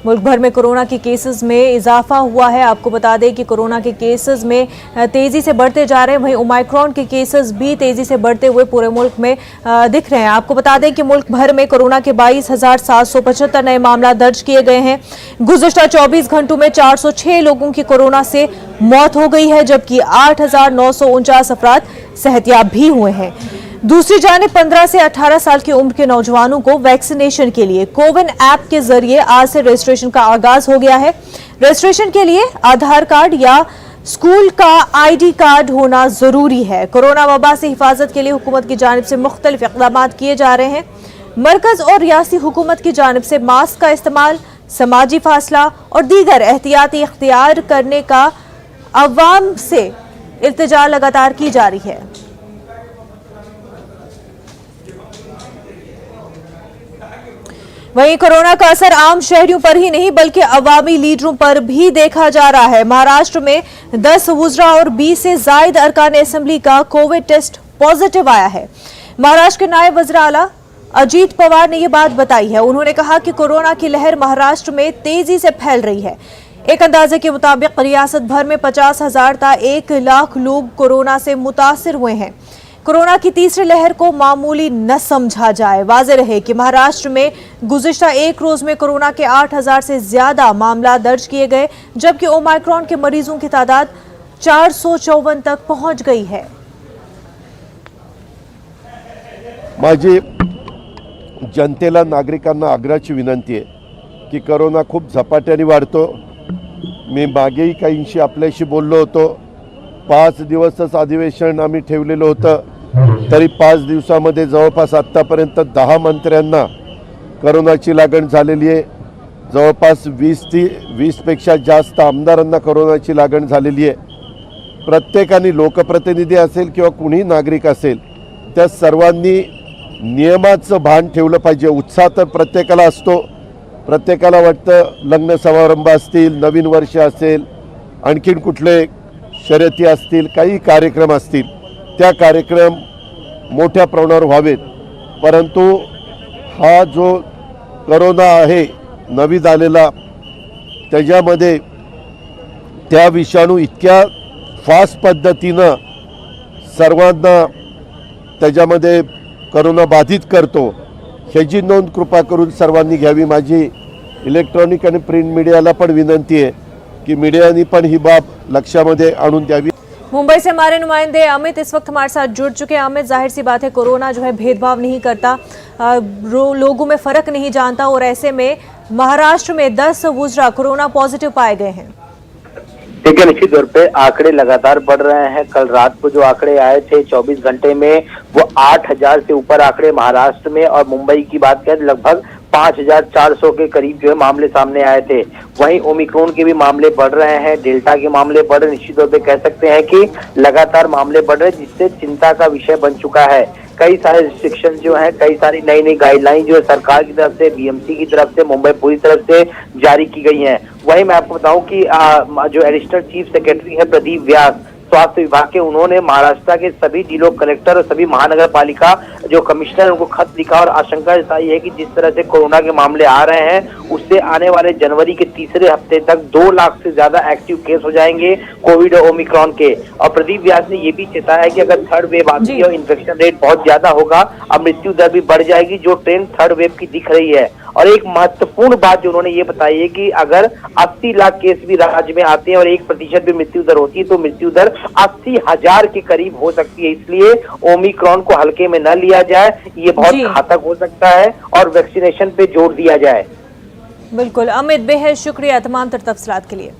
मुल्क भर में कोरोना के केसेस में इजाफा हुआ है। आपको बता दें कि कोरोना के केसेस में तेजी से बढ़ते जा रहे हैं, वहीं ओमाइक्रॉन के केसेस भी तेजी से बढ़ते हुए पूरे मुल्क में दिख रहे हैं। आपको बता दें कि मुल्क भर में कोरोना के 22,775 नए मामला दर्ज किए गए हैं। गुज़िश्ता 24 घंटों में 406 लोगों की कोरोना से मौत हो गई है, जबकि 8,949 अफराद सेहतयाब भी हुए हैं। दूसरी जानिब 15 से 18 साल की उम्र के नौजवानों को वैक्सीनेशन के लिए कोविन ऐप के जरिए आज से रजिस्ट्रेशन का आगाज हो गया है। रजिस्ट्रेशन के लिए आधार कार्ड या स्कूल का आईडी कार्ड होना जरूरी है। कोरोना वबा से हिफाजत के लिए हुकूमत की जानिब से मुख्तलिफ इक़दाम किए जा रहे हैं। मरकज और रियासती हुकूमत की जानिब से मास्क का इस्तेमाल, समाजी फासला और दीगर एहतियाती इख्तियार करने का अवाम से इल्तिजा लगातार की जा रही है। वहीं कोरोना का असर आम शहरियों पर ही नहीं बल्कि अवामी लीडरों पर भी देखा जा रहा है। महाराष्ट्र में 10 वुज़रा और 20 से जायद अरकान असेंबली का कोविड टेस्ट पॉजिटिव आया है। महाराष्ट्र के नायब वज़ीर आला अजीत पवार ने यह बात बताई है। उन्होंने कहा कि कोरोना की लहर महाराष्ट्र में तेजी से फैल रही है। एक अंदाजे के मुताबिक रियासत भर में 50,000 ता 1 लाख लोग कोरोना से मुतासिर हुए हैं। कोरोना की तीसरी लहर को मामूली न समझा जाए। वाज़ेह रहे कि महाराष्ट्र में गुज़िश्ता एक रोज में कोरोना के 8,000 से ज्यादा मामला दर्ज किए गए, जबकि ओमाइक्रॉन के मरीजों की तादाद 454 तक पहुंच गई है। माझी जनतेला, नागरिकांना आग्रहाची विनंती आहे की कोरोना खूप झपाट्याने वाढतो। मी मागेही काहींशी आपल्याशी बोललो होतो। 5 दिवसच अधिवेशन आम्ही ठेवलेलं होतं, तरी 5 दिवसामध्ये जवळपास आत्तापर्यंत 10 मंत्र्यांना कोरोनाची लागण झालेली आहे। जवळपास 20 पेक्षा जास्त आमदारांना कोरोनाची लागण झालेली आहे। प्रत्येकाने, लोकप्रतिनिधी असेल किंवा कुणी नागरिक असेल, त्या सर्वांनी नियमाचं भान ठेवलं पाहिजे। उत्साह तर प्रत्येकाला असतो, प्रत्येकाला वाटतं लग्न समारंभ असतील, नवीन वर्ष असेल, आणखीन कुठले शर्यती असतील, काही कार्यक्रम असतील, त्या कार्यक्रम मोठ्या प्रमाणावर व्हावेत। परंतु हा जो कोरोना आहे नवीन आलेला, त्याच्यामध्ये त्या विषाणू इतक्या फास्ट पद्धतीनं सर्वांना त्याच्यामध्ये कोरोना बाधित करतो, ह्याची नोंद कृपा करून सर्वांनी घ्यावी। माझी इलेक्ट्रॉनिक आणि प्रिंट मीडियाला पण विनंती आहे कि मीडिया पण ही बाब लक्ष्यामध्ये आणून द्यावी। मुंबई से हमारे नुमाइंदे अमित इस वक्त हमारे साथ जुड़ चुके हैं। अमित, जाहिर सी बात है कोरोना जो है भेदभाव नहीं करता, लोगों में फर्क नहीं जानता, और ऐसे में महाराष्ट्र में 10 वुज़रा कोरोना पॉजिटिव पाए गए हैं। देखिए, निश्चित तौर पे आंकड़े लगातार बढ़ रहे हैं। कल रात को जो आंकड़े आए थे 24 घंटे में, वो 8,000 से ऊपर आंकड़े महाराष्ट्र में, और मुंबई की बात करें लगभग 5,400 के करीब जो है मामले सामने आए थे। वहीं ओमिक्रॉन के भी मामले बढ़ रहे हैं, डेल्टा के मामले बढ़ रहे। निश्चित तौर पे कह सकते हैं कि लगातार मामले बढ़ रहे, जिससे चिंता का विषय बन चुका है। कई सारे रिस्ट्रिक्शन जो हैं, कई सारी नई नई गाइडलाइन जो है सरकार की तरफ से, बीएमसी की तरफ से, मुंबई पुलिस तरफ से जारी की गई हैं। वहीं मैं आपको बताऊं कि जो एडिशनल चीफ सेक्रेटरी है प्रदीप व्यास स्वास्थ्य विभाग के, उन्होंने महाराष्ट्र के सभी जिलों कलेक्टर और सभी महानगर पालिका जो कमिश्नर, उनको खत लिखा और आशंका जताई है कि जिस तरह से कोरोना के मामले आ रहे हैं, उससे आने वाले जनवरी के तीसरे हफ्ते तक 2 लाख से ज्यादा एक्टिव केस हो जाएंगे कोविड और ओमिक्रॉन के। और प्रदीप व्यास ने ये भी चेताया है कि अगर थर्ड वेव आती है और इन्फेक्शन रेट बहुत ज्यादा होगा और मृत्यु दर भी बढ़ जाएगी, जो ट्रेंड थर्ड वेव की दिख रही है। और एक महत्वपूर्ण बात जो उन्होंने ये बताई है कि अगर 80 लाख केस भी राज्य में आते हैं और 1% भी मृत्यु दर होती है, तो मृत्यु दर 80,000 के करीब हो सकती है। इसलिए ओमिक्रॉन को हल्के में न लिया जाए, ये बहुत घातक हो सकता है, और वैक्सीनेशन पे जोर दिया जाए। बिल्कुल अमित, बेहद शुक्रिया तमाम तर तफसीलात के लिए।